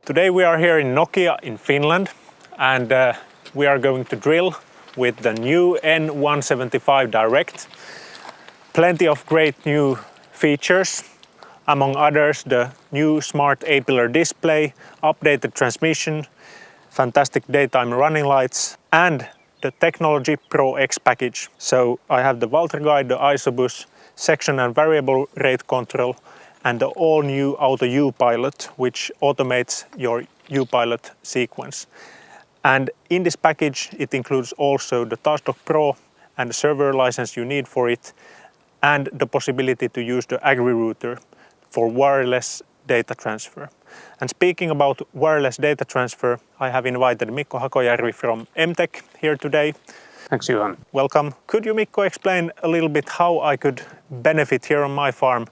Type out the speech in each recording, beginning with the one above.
Today we are here in Nokia in Finland, and we are going to drill with the new N175 Direct. Plenty of great new features, among others the new smart A-pillar display, updated transmission, fantastic daytime running lights, and the Technology Pro X package. So I have the Valtra guide, the isobus, section and variable rate control, and the all-new Auto U-Pilot, which automates your U-Pilot sequence. And in this package it includes also the Taskdock Pro and the server license you need for it, and the possibility to use the AgriRouter for wireless data transfer. And speaking about wireless data transfer, I have invited Mikko Hakojärvi from MTech here today. Thanks, Johan. Welcome. Could you, Mikko, explain a little bit how I could benefit here on my farm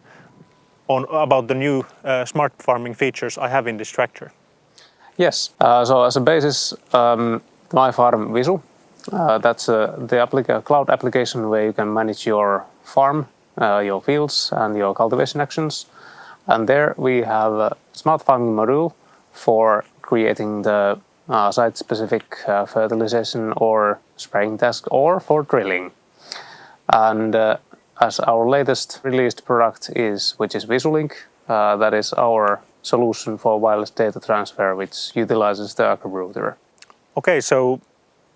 about the new smart farming features I have in this tractor? Yes, so as a basis, My Farm Visu, that's the cloud application where you can manage your farm, your fields and your cultivation actions. And there we have a smart farming module for creating the site-specific fertilization or spraying task or for drilling. And as our latest released product which is VisuLink, that is our solution for wireless data transfer, which utilizes the AgriRouter. Okay, so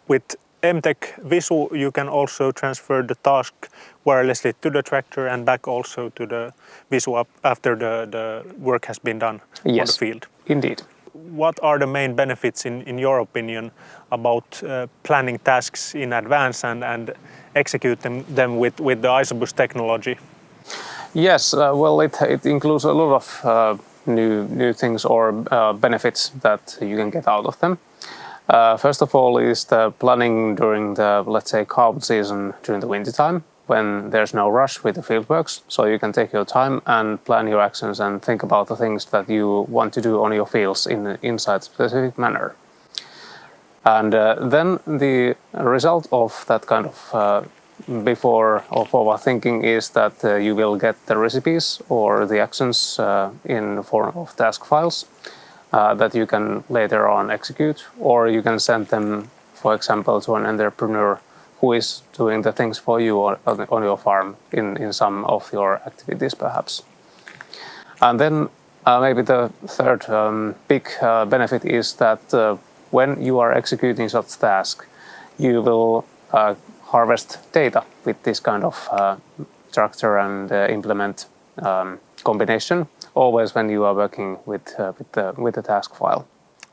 with MTech Visu you can also transfer the task wirelessly to the tractor and back also to the Visu after the work has been done on the field. Indeed. What are the main benefits in your opinion about planning tasks in advance and executing them with the isobus technology? Yes, well, it includes a lot of new things or benefits that you can get out of them. First of all is the planning during the, let's say, carb season during the winter time, when there's no rush with the fieldworks, so you can take your time and plan your actions and think about the things that you want to do on your fields inside a specific manner. And then the result of that kind of before or forward thinking is that you will get the recipes or the actions in the form of task files that you can later on execute, or you can send them, for example, to an entrepreneur who is doing the things for you on your farm in some of your activities perhaps. And then maybe the third big benefit is that when you are executing such task, you will harvest data with this kind of structure and implement combination, always when you are working with the task file.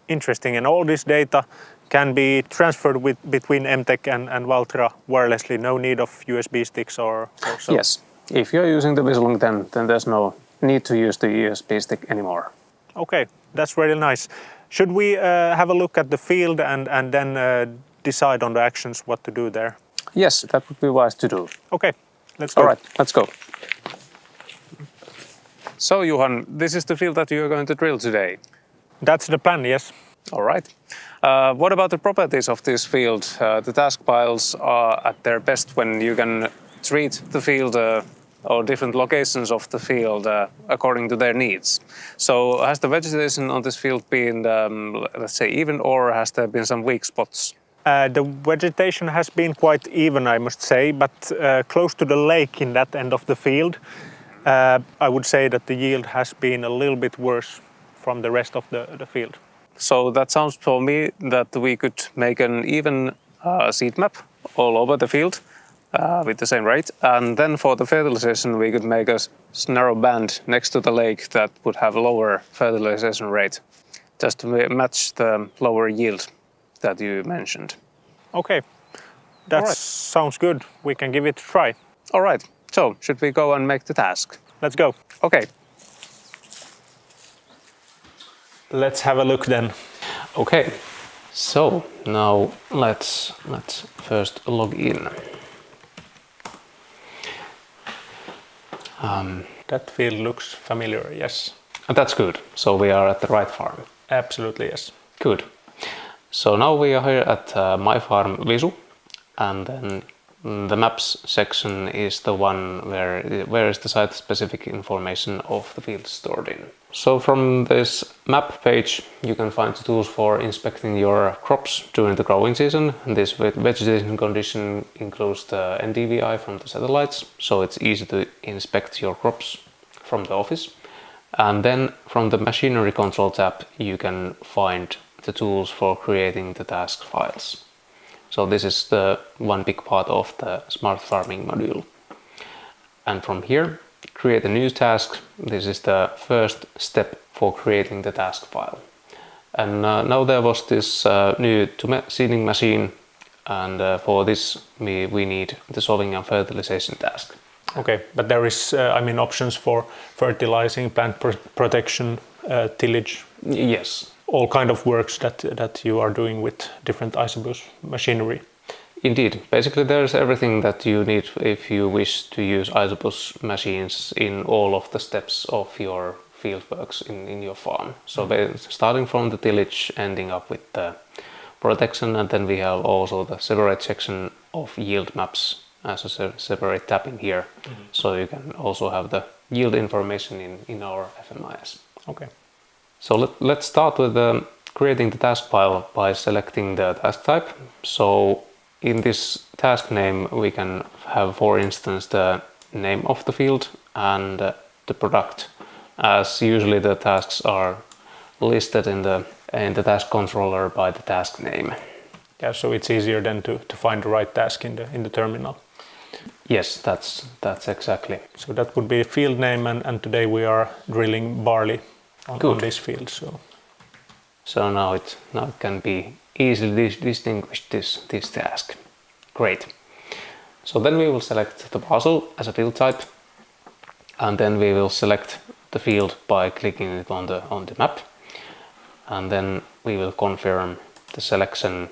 Interesting. And all this data can be transferred between MTech and Valtra wirelessly, no need of USB sticks or so? Yes. If you're using the VisuLink, then there's no need to use the USB stick anymore. Okay, that's really nice. Should we have a look at the field and then decide on the actions what to do there? Yes, that would be wise to do. Okay, let's go. All right, let's go. So, Johan, this is the field that you are going to drill today? That's the plan, yes. All right. What about the properties of this field? The task files are at their best when you can treat the field or different locations of the field according to their needs. So has the vegetation on this field been, let's say, even, or has there been some weak spots? The vegetation has been quite even, I must say, but close to the lake in that end of the field, I would say that the yield has been a little bit worse from the rest of the field. So that sounds for me that we could make an even seed map all over the field with the same rate. And then for the fertilization, we could make a narrow band next to the lake that would have a lower fertilization rate, just to match the lower yield that you mentioned. Okay, that sounds good. We can give it a try. All right, so should we go and make the task? Let's go. Okay. Let's have a look then. Okay, so now let's first log in. That field looks familiar, yes. That's good. So we are at the right farm. Absolutely, yes. Good. So now we are here at My Farm Visu, and then the maps section is the one where is the site-specific information of the field stored in. So from this map page you can find the tools for inspecting your crops during the growing season. This vegetation condition includes the NDVI from the satellites, so it's easy to inspect your crops from the office. And then from the machinery control tab you can find the tools for creating the task files. So this is the one big part of the smart farming module. And from here, create a new task. This is the first step for creating the task file. And now there was this new seeding machine, and for this we need the sowing and fertilization task. Okay, but there is, options for fertilizing, plant protection, tillage. Yes. All kind of works that you are doing with different isobus machinery. Indeed. Basically there's everything that you need if you wish to use isobus machines in all of the steps of your field works in your farm. So starting from the tillage, ending up with the protection, and then we have also the separate section of yield maps as a separate tab in here. So you can also have the yield information in our FMIS. Okay. So let's start with creating the task file by selecting the task type. So in this task name we can have, for instance, the name of the field and the product, as usually the tasks are listed in the task controller by the task name. Yeah, so it's easier then to find the right task in the terminal. Yes, that's exactly. So that would be a field name, and today we are drilling barley on this field. So now it can be easily distinguished this task. Great. So then we will select the parcel as a field type, and then we will select the field by clicking it on the map, and then we will confirm the selection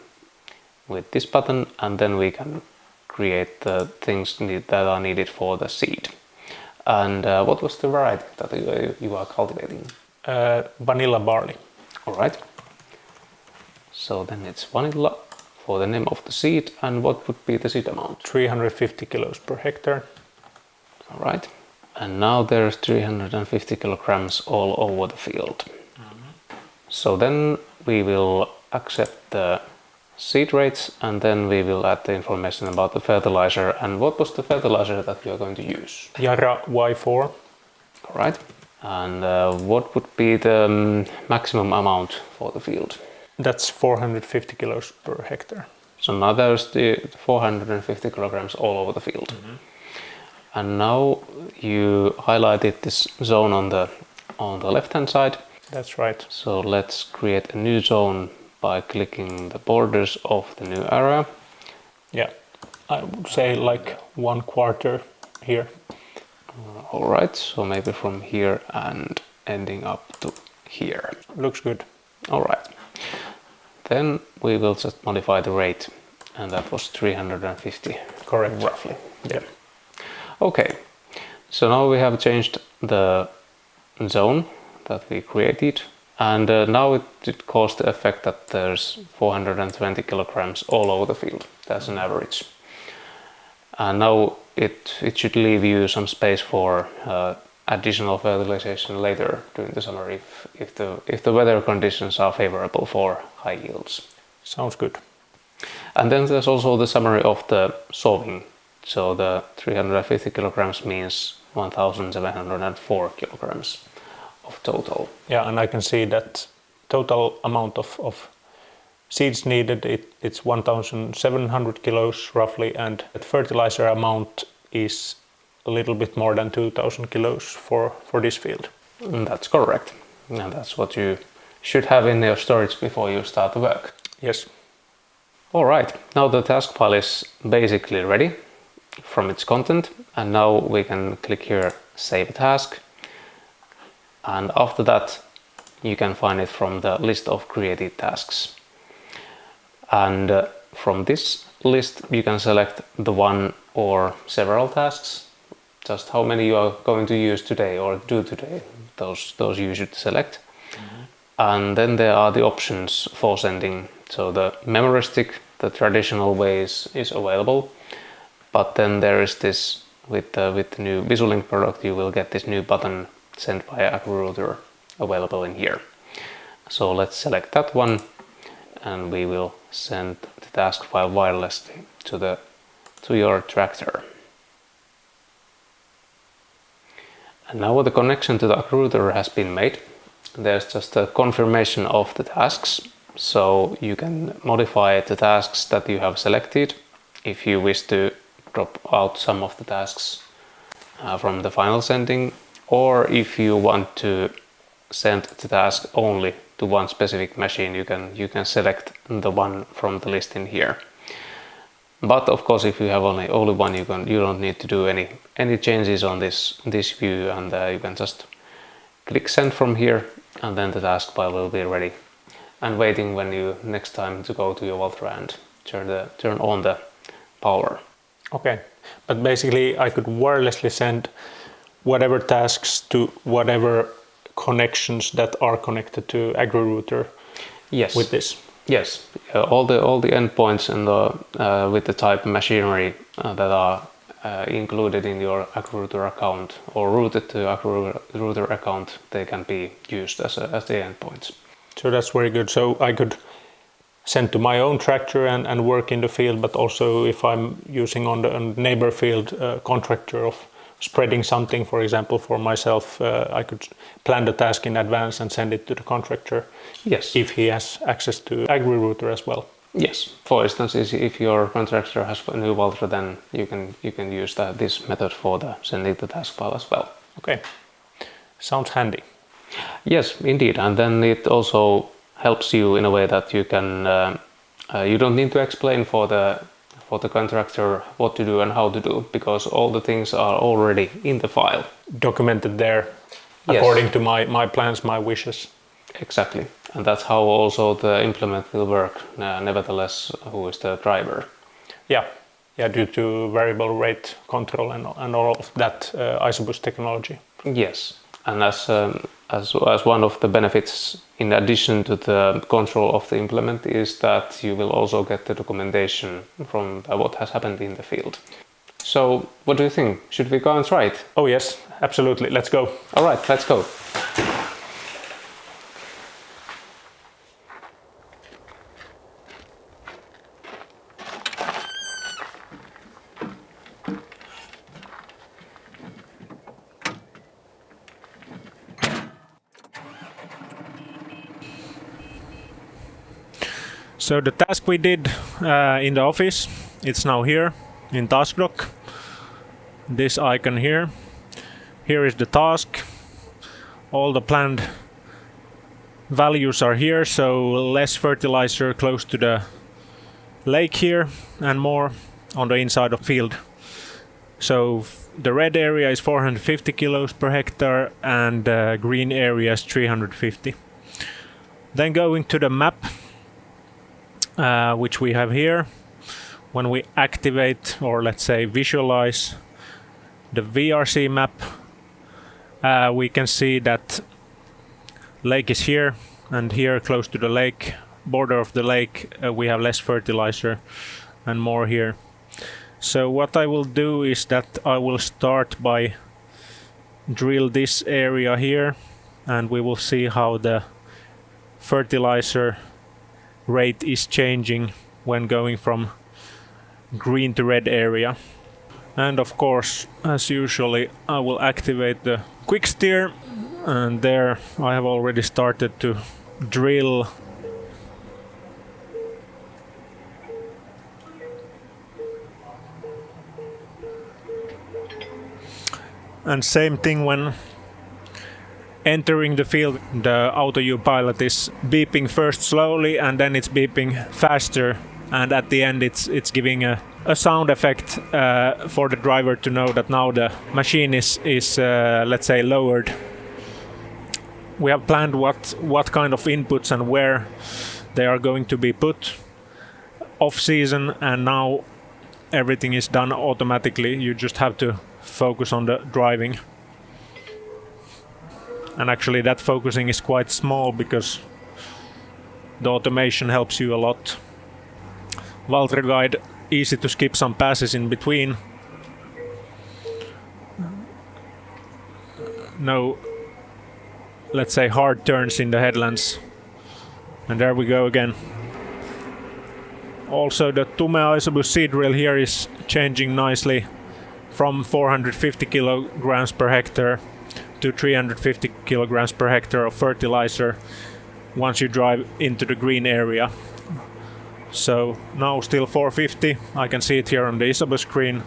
with this button, and then we can create the things that are needed for the seed. And what was the variety that you are cultivating? Vanilla barley. All right. So then it's vanilla for the name of the seed, and what would be the seed amount? 350 kilos per hectare. All right. And now there's 350 kilograms all over the field. So then we will accept the seed rates, and then we will add the information about the fertilizer. And what was the fertilizer that we are going to use? Yara Y4. All right. And what would be the maximum amount for the field? That's 450 kilos per hectare. So now there's the 450 kilograms all over the field. And now you highlighted this zone on the left hand side. That's right. So let's create a new zone by clicking the borders of the new area. Yeah, I would say like 1/4 here. All right, so maybe from here and ending up to here. Looks good. All right. Then we will just modify the rate, and that was 350. Correct. Roughly. Yeah. Okay, so now we have changed the zone that we created, and now it caused the effect that there's 420 kilograms all over the field. That's an average. And now it should leave you some space for additional fertilization later during the summer if the weather conditions are favorable for high yields. Sounds good. And then there's also the summary of the sowing. So the 350 kilograms means 1,704 kilograms of total. Yeah, and I can see that total amount of seeds needed, it's 1,700 kilos roughly, and the fertilizer amount is a little bit more than 2,000 kilos for this field. That's correct. And that's what you should have in your storage before you start the work. Yes. All right, now the task file is basically ready from its content, and now we can click here Save Task, and after that you can find it from the list of created tasks. And from this list you can select the one or several tasks, just how many you are going to use today or do today, those you should select. And then there are the options for sending. So the memory stick, the traditional ways, is available, but then there is this, with the new VisualLink product, you will get this new button sent via AgriRouter available in here. So let's select that one, and we will send the task file wirelessly to your tractor. And now the connection to the AgriRouter has been made. There's just a confirmation of the tasks, so you can modify the tasks that you have selected if you wish to drop out some of the tasks from the final sending, or if you want to send the task only to one specific machine, you can select the one from the list in here. But of course, if you have only one, you don't need to do any changes on this view, and you can just click send from here, and then the task file will be ready and waiting when you next time to go to your Valtra and turn on the power. Okay, but basically I could wirelessly send whatever tasks to whatever connections that are connected to AgriRouter. Yes. With this. Yes, all the endpoints and with the type machinery that are included in your AgriRouter account or routed to AgriRouter account, they can be used as the endpoints. So that's very good. So I could send to my own tractor and work in the field, but also if I'm using on the neighbor field contractor of spreading something, for example, for myself, I could plan the task in advance and send it to the contractor. Yes. If he has access to AgriRouter as well. Yes. For instance, if your contractor has a new Valtra, then you can use this method for sending the task file as well. Okay. Sounds handy. Yes, indeed. And then it also helps you in a way that you can you don't need to explain for the contractor what to do and how to do, because all the things are already in the file. Documented there. Yes. According to my plans, my wishes. Exactly. And that's how also the implement will work, nevertheless, who is the driver. Yeah, due to variable rate control and all of that isobus technology. Yes, and as one of the benefits, in addition to the control of the implement, is that you will also get the documentation from what has happened in the field. So, what do you think? Should we go and try it? Oh yes, absolutely. Let's go. All right, let's go. So the task we did in the office, it's now here in task dock. This icon here. Here is the task. All the planned values are here, so less fertilizer close to the lake here and more on the inside of field. So the red area is 450 kilos per hectare and the green area is 350. Then going to the map, which we have here. When we activate, or let's say visualize the VRC map, we can see that lake is here, and here close to the lake, border of the lake, we have less fertilizer and more here. So what I will do is that I will start by drill this area here, and we will see how the fertilizer rate is changing when going from green to red area. And of course, as usually, I will activate the quick steer, and there I have already started to drill. And same thing when entering the field, the AutoU-Pilot is beeping first slowly and then it's beeping faster, and at the end it's giving a sound effect for the driver to know that now the machine is let's say lowered. We have planned what kind of inputs and where they are going to be put off season, and now everything is done automatically. You just have to focus on the driving. And actually that focusing is quite small because the automation helps you a lot. Valtra guide easy to skip some passes in between. No, let's say, hard turns in the headlands. And there we go again. Also the Tume Isobus seed drill here is changing nicely from 450 kilograms per hectare to 350 kilograms per hectare of fertilizer once you drive into the green area. So now still 450, I can see it here on the Isobus screen.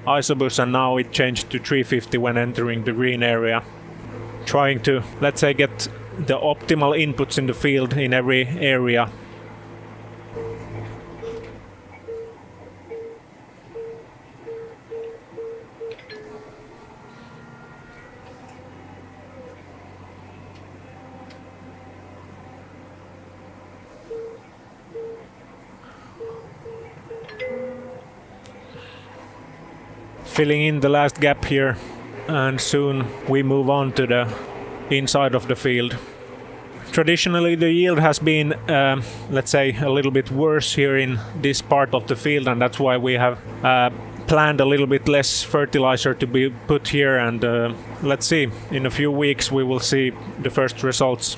Isobus, and now it changed to 350 when entering the green area. Trying to, let's say, get the optimal inputs in the field in every area. Filling in the last gap here, and soon we move on to the inside of the field. Traditionally the yield has been, let's say, a little bit worse here in this part of the field, and that's why we have planned a little bit less fertilizer to be put here, and let's see, in a few weeks we will see the first results.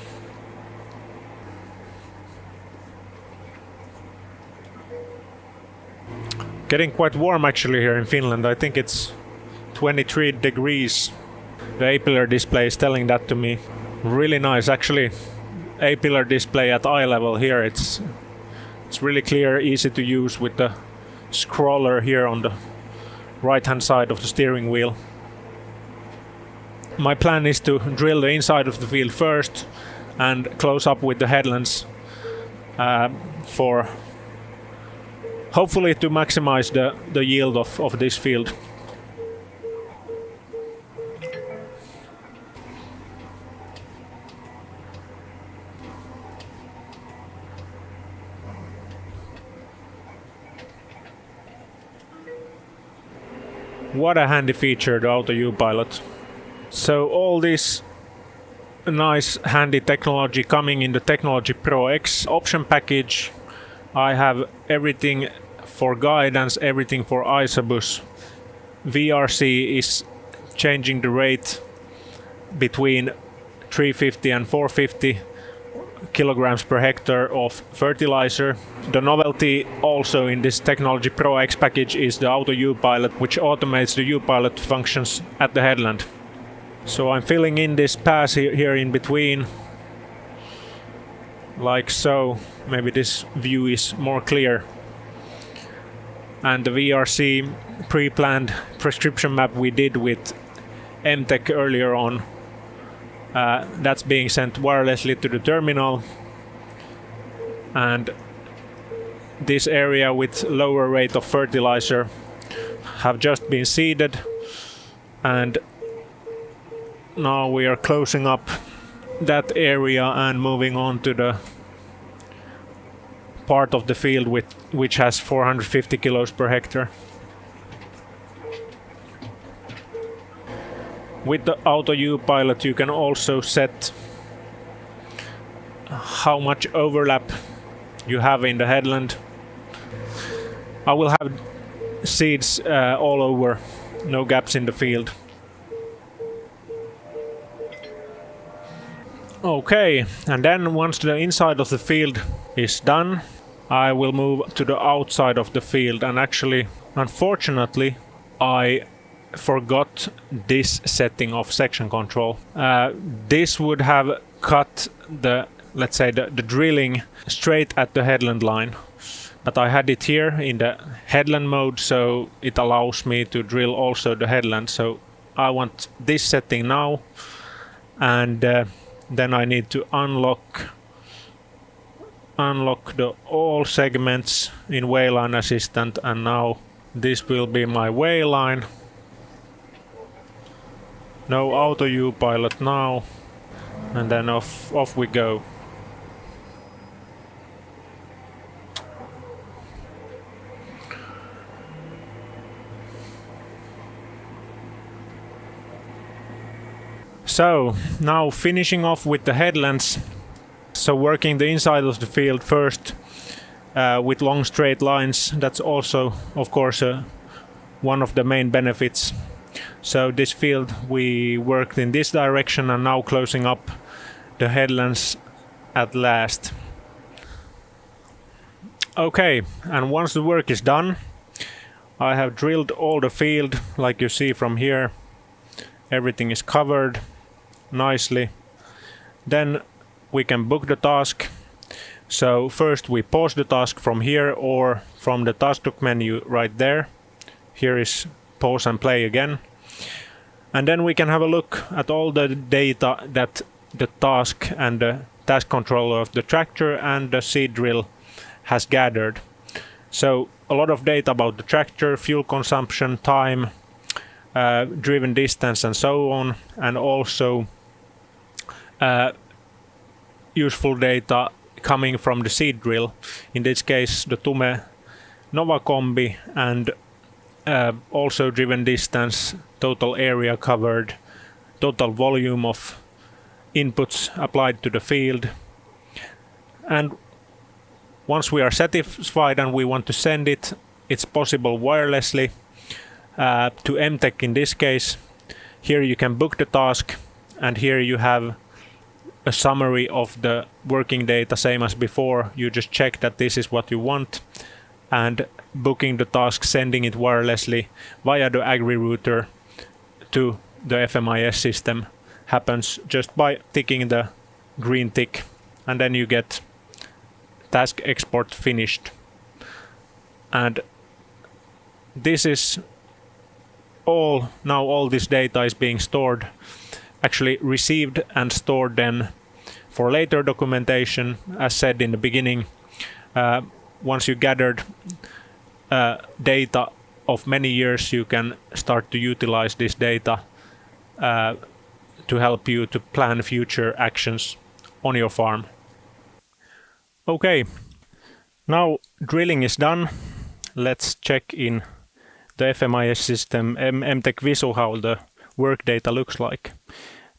Getting quite warm actually here in Finland. I think it's 23 degrees. The A-pillar display is telling that to me. Really nice actually. A-pillar display at eye level here. It's really clear, easy to use with the scroller here on the right hand side of the steering wheel. My plan is to drill the inside of the field first and close up with the headlands for hopefully to maximize the yield of this field. What a handy feature, the Auto U-Pilot. So all this nice handy technology coming in the Technology Pro X option package. I have everything for guidance, everything for Isobus. VRC is changing the rate between 350 and 450 kilograms per hectare of fertilizer. The novelty also in this Technology Pro X package is the Auto U-Pilot, which automates the U-Pilot functions at the headland. So I'm filling in this pass here in between, like so. Maybe this view is more clear. And the VRC pre-planned prescription map we did with MTech earlier on, that's being sent wirelessly to the terminal. And this area with lower rate of fertilizer have just been seeded, and now we are closing up that area and moving on to the part of the field which has 450 kilos per hectare. With the Auto U-Pilot you can also set how much overlap you have in the headland. I will have seeds all over, no gaps in the field. Okay, and then once the inside of the field is done, I will move to the outside of the field, and actually, unfortunately, I forgot this setting of section control. This would have cut the, let's say, the drilling straight at the headland line. But I had it here in the headland mode, so it allows me to drill also the headland. So I want this setting now, and then I need to unlock the all segments in Wayline Assistant, and now this will be my wayline. No Auto U-Pilot now, and then off we go. So now finishing off with the headlands. So working the inside of the field first, with long straight lines. That's also, of course, one of the main benefits. So this field we worked in this direction and now closing up the headlands at last. Okay, and once the work is done, I have drilled all the field like you see from here. Everything is covered nicely. Then we can book the task. So first we pause the task from here or from the taskbook menu right there. Here is pause and play again. And then we can have a look at all the data that the task and the task controller of the tractor and the seed drill has gathered. So a lot of data about the tractor, fuel consumption, time, driven distance and so on, and also useful data coming from the seed drill. In this case the Tume Nova Combi, and also driven distance, total area covered, total volume of inputs applied to the field. And once we are satisfied and we want to send it, it's possible wirelessly to MTech in this case. Here you can book the task, and here you have a summary of the working data, same as before. You just check that this is what you want, and booking the task, sending it wirelessly via the Agri router to the FMIS system happens just by ticking the green tick, and then you get task export finished. And this is all, now all this data is being stored, actually received and stored then for later documentation. As said in the beginning, once you gathered data of many years, you can start to utilize this data to help you to plan future actions on your farm. Okay, now drilling is done. Let's check in the FMIS system, MTech Visu, how the work data looks like.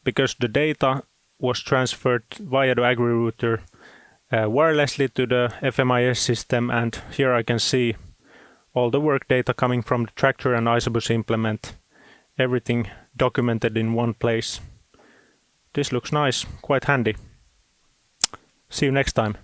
Because the data was transferred via the Agri router wirelessly to the FMIS system, and here I can see all the work data coming from the tractor and Isobus implement. Everything documented in one place. This looks nice, quite handy. See you next time.